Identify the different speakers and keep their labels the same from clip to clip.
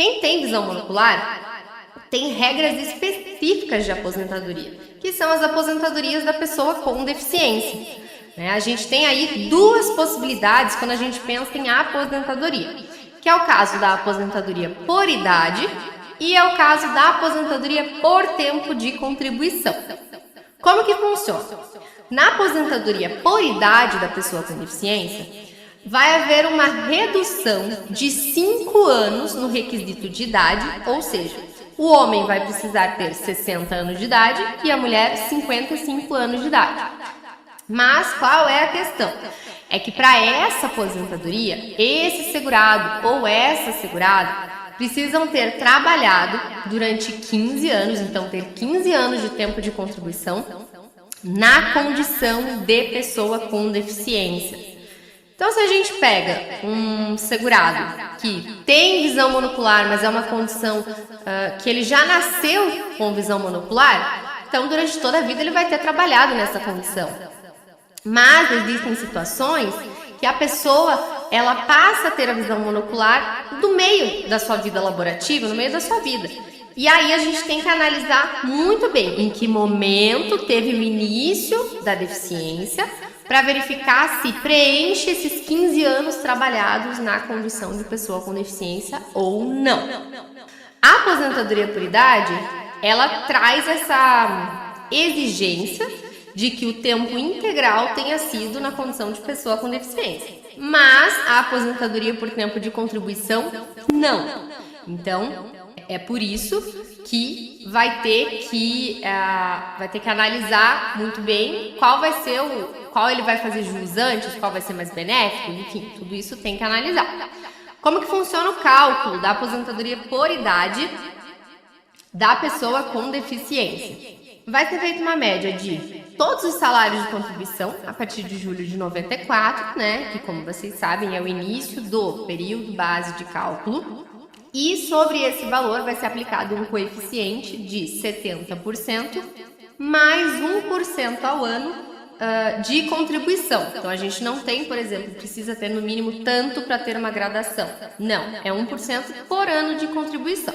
Speaker 1: Quem tem visão monocular tem regras específicas de aposentadoria, que são as aposentadorias da pessoa com deficiência. A gente tem aí duas possibilidades quando a gente pensa em aposentadoria, que é o caso da aposentadoria por idade e é o caso da aposentadoria por tempo de contribuição. Como que funciona? Na aposentadoria por idade da pessoa com deficiência, vai haver uma redução de 5 anos no requisito de idade, ou seja, o homem vai precisar ter 60 anos de idade e a mulher 55 anos de idade. Mas qual é a questão? É que para essa aposentadoria, esse segurado ou essa segurada precisam ter trabalhado durante 15 anos, então ter 15 anos de tempo de contribuição na condição de pessoa com deficiência. Então, se a gente pega um segurado que tem visão monocular, mas é uma condição que ele já nasceu com visão monocular, então durante toda a vida ele vai ter trabalhado nessa condição. Mas existem situações que a pessoa ela passa a ter a visão monocular do meio da sua vida laborativa, no meio da sua vida. E aí a gente tem que analisar muito bem em que momento teve o início da deficiência, para verificar se preenche esses 15 anos trabalhados na condição de pessoa com deficiência ou não. A aposentadoria por idade, ela traz essa exigência de que o tempo integral tenha sido na condição de pessoa com deficiência. Mas a aposentadoria por tempo de contribuição, não. Então, é por isso que vai ter que analisar muito bem qual ele vai fazer jus antes, qual vai ser mais benéfico, enfim, tudo isso tem que analisar. Como que funciona o cálculo da aposentadoria por idade da pessoa com deficiência? Vai ser feita uma média de todos os salários de contribuição a partir de julho de 94, que como vocês sabem é o início do período base de cálculo. E sobre esse valor vai ser aplicado um coeficiente de 70% mais 1% ao ano de contribuição. Então a gente não tem, por exemplo, precisa ter no mínimo tanto para ter uma gradação. Não, é 1% por ano de contribuição.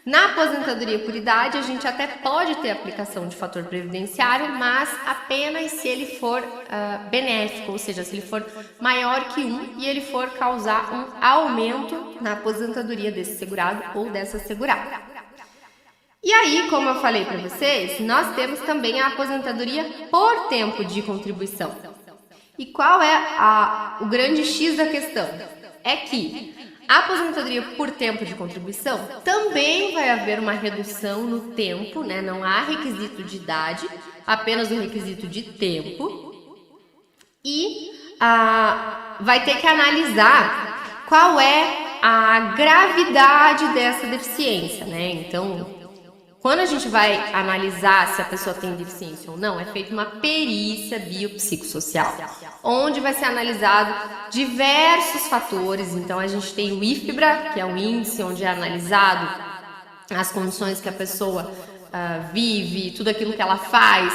Speaker 1: Na aposentadoria por idade, a gente até pode ter aplicação de fator previdenciário, mas apenas se ele for benéfico, ou seja, se ele for maior que 1 e ele for causar um aumento na aposentadoria desse segurado ou dessa segurada. E aí, como eu falei para vocês, nós temos também a aposentadoria por tempo de contribuição. E qual é o grande X da questão? É que a aposentadoria por tempo de contribuição também vai haver uma redução no tempo, não há requisito de idade, apenas o requisito de tempo. E vai ter que analisar qual é a gravidade dessa deficiência, Então, quando a gente vai analisar se a pessoa tem deficiência ou não, é feita uma perícia biopsicossocial, onde vai ser analisado diversos fatores. Então, a gente tem o IFBRA, que é o índice onde é analisado as condições que a pessoa vive, tudo aquilo que ela faz,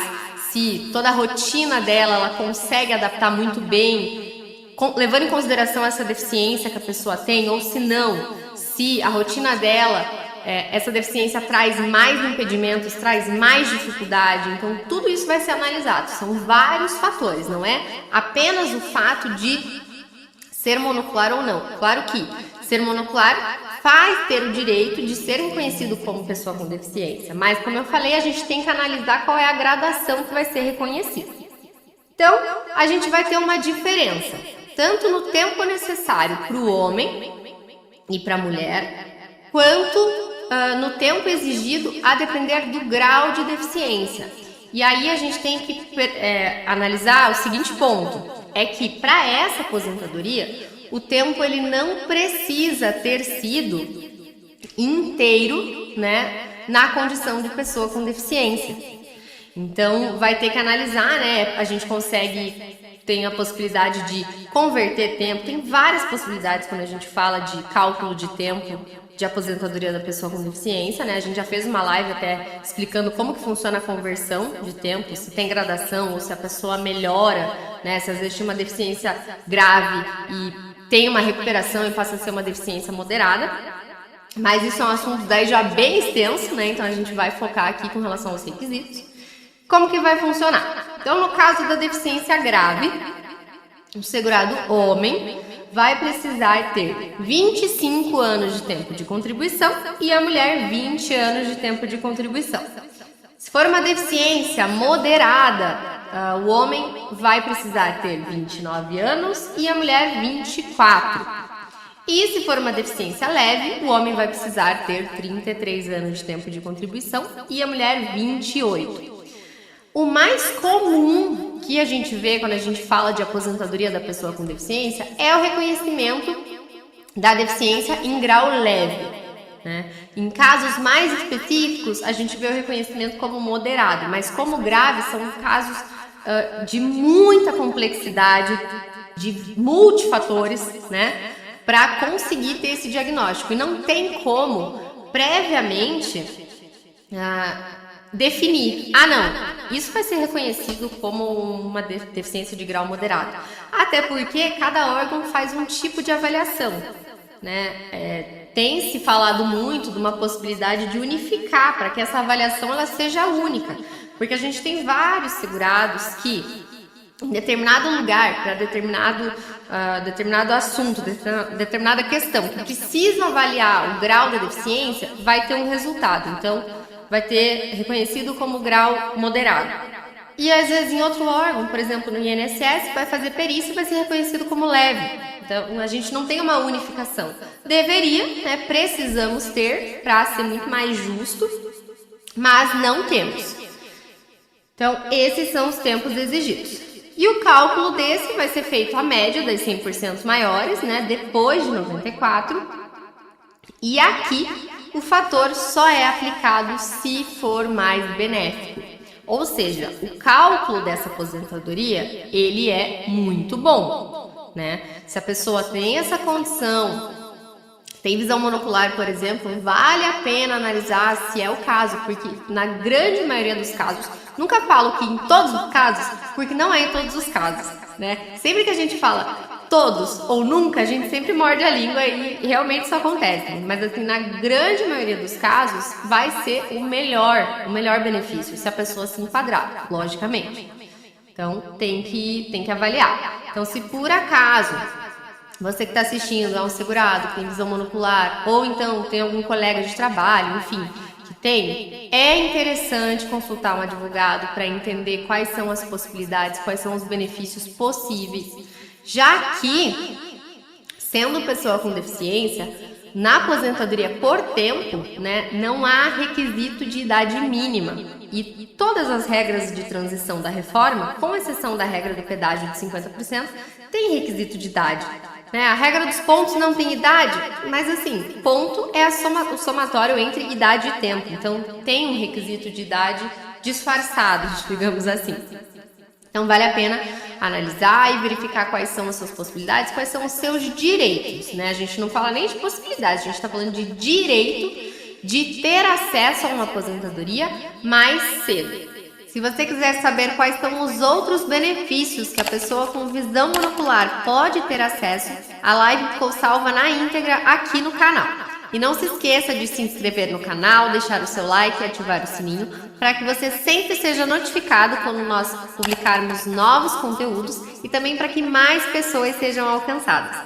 Speaker 1: se toda a rotina dela ela consegue adaptar muito bem, levando em consideração essa deficiência que a pessoa tem, ou se não, se a rotina dela essa deficiência traz mais impedimentos, traz mais dificuldade. Então tudo isso vai ser analisado, são vários fatores, não é apenas o fato de ser monocular ou não. Claro que ser monocular faz ter o direito de ser reconhecido como pessoa com deficiência, mas como eu falei, a gente tem que analisar qual é a gradação que vai ser reconhecida. Então a gente vai ter uma diferença tanto no tempo necessário para o homem e para a mulher, quanto no tempo exigido a depender do grau de deficiência. E aí a gente tem que analisar o seguinte ponto, é que para essa aposentadoria, o tempo ele não precisa ter sido inteiro, na condição de pessoa com deficiência. Então vai ter que analisar, a gente tem a possibilidade de converter tempo, tem várias possibilidades quando a gente fala de cálculo de tempo de aposentadoria da pessoa com deficiência, A gente já fez uma live até explicando como que funciona a conversão de tempo, se tem gradação ou se a pessoa melhora, Se às vezes tinha uma deficiência grave e tem uma recuperação e passa a ser uma deficiência moderada. Mas isso é um assunto daí já bem extenso, né? Então a gente vai focar aqui com relação aos requisitos. Como que vai funcionar? Então, no caso da deficiência grave, o segurado homem vai precisar ter 25 anos de tempo de contribuição e a mulher 20 anos de tempo de contribuição. Se for uma deficiência moderada, o homem vai precisar ter 29 anos e a mulher 24. E se for uma deficiência leve, o homem vai precisar ter 33 anos de tempo de contribuição e a mulher 28. O mais comum que a gente vê quando a gente fala de aposentadoria da pessoa com deficiência é o reconhecimento da deficiência em grau leve, né? Em casos mais específicos, a gente vê o reconhecimento como moderado, mas como grave são casos de muita complexidade, de multifatores, né? Para conseguir ter esse diagnóstico. E não tem como, previamente, definir, não, isso vai ser reconhecido como uma deficiência de grau moderado. Até porque cada órgão faz um tipo de avaliação, né? Tem se falado muito de uma possibilidade de unificar, para que essa avaliação ela seja única. Porque a gente tem vários segurados que, em determinado lugar, para determinado assunto, determinada questão, que precisam avaliar o grau da deficiência, vai ter um resultado. Então, vai ter reconhecido como grau moderado. E às vezes em outro órgão, por exemplo no INSS, vai fazer perícia e vai ser reconhecido como leve. Então a gente não tem uma unificação. Deveria, né, precisamos ter para ser muito mais justo, mas não temos. Então esses são os tempos exigidos. E o cálculo desse vai ser feito a média das 100% maiores, né, depois de 94. E aqui o fator só é aplicado se for mais benéfico. Ou seja, o cálculo dessa aposentadoria, ele é muito bom, né? Se a pessoa tem essa condição, tem visão monocular, por exemplo, vale a pena analisar se é o caso, porque na grande maioria dos casos, nunca falo que em todos os casos, porque não é em todos os casos, né? Sempre que a gente fala todos ou nunca, a gente sempre morde a língua e realmente isso acontece. Mas assim, na grande maioria dos casos, vai ser o melhor benefício, se a pessoa se enquadrar, logicamente. Então, tem que avaliar. Então, se por acaso você que está assistindo é um segurado, que tem visão monocular, ou então tem algum colega de trabalho, enfim, que tem, é interessante consultar um advogado para entender quais são as possibilidades, quais são os benefícios possíveis. Já que, sendo pessoa com deficiência, na aposentadoria por tempo, né, não há requisito de idade mínima. E todas as regras de transição da reforma, com exceção da regra do pedágio de 50%, tem requisito de idade. Né? A regra dos pontos não tem idade, mas assim, ponto é o somatório entre idade e tempo. Então, tem um requisito de idade disfarçado, digamos assim. Então, vale a pena analisar e verificar quais são as suas possibilidades, quais são os seus direitos, né? A gente não fala nem de possibilidades, a gente está falando de direito de ter acesso a uma aposentadoria mais cedo. Se você quiser saber quais são os outros benefícios que a pessoa com visão monocular pode ter acesso, a live ficou salva na íntegra aqui no canal. E não se esqueça de se inscrever no canal, deixar o seu like e ativar o sininho para que você sempre seja notificado quando nós publicarmos novos conteúdos e também para que mais pessoas sejam alcançadas.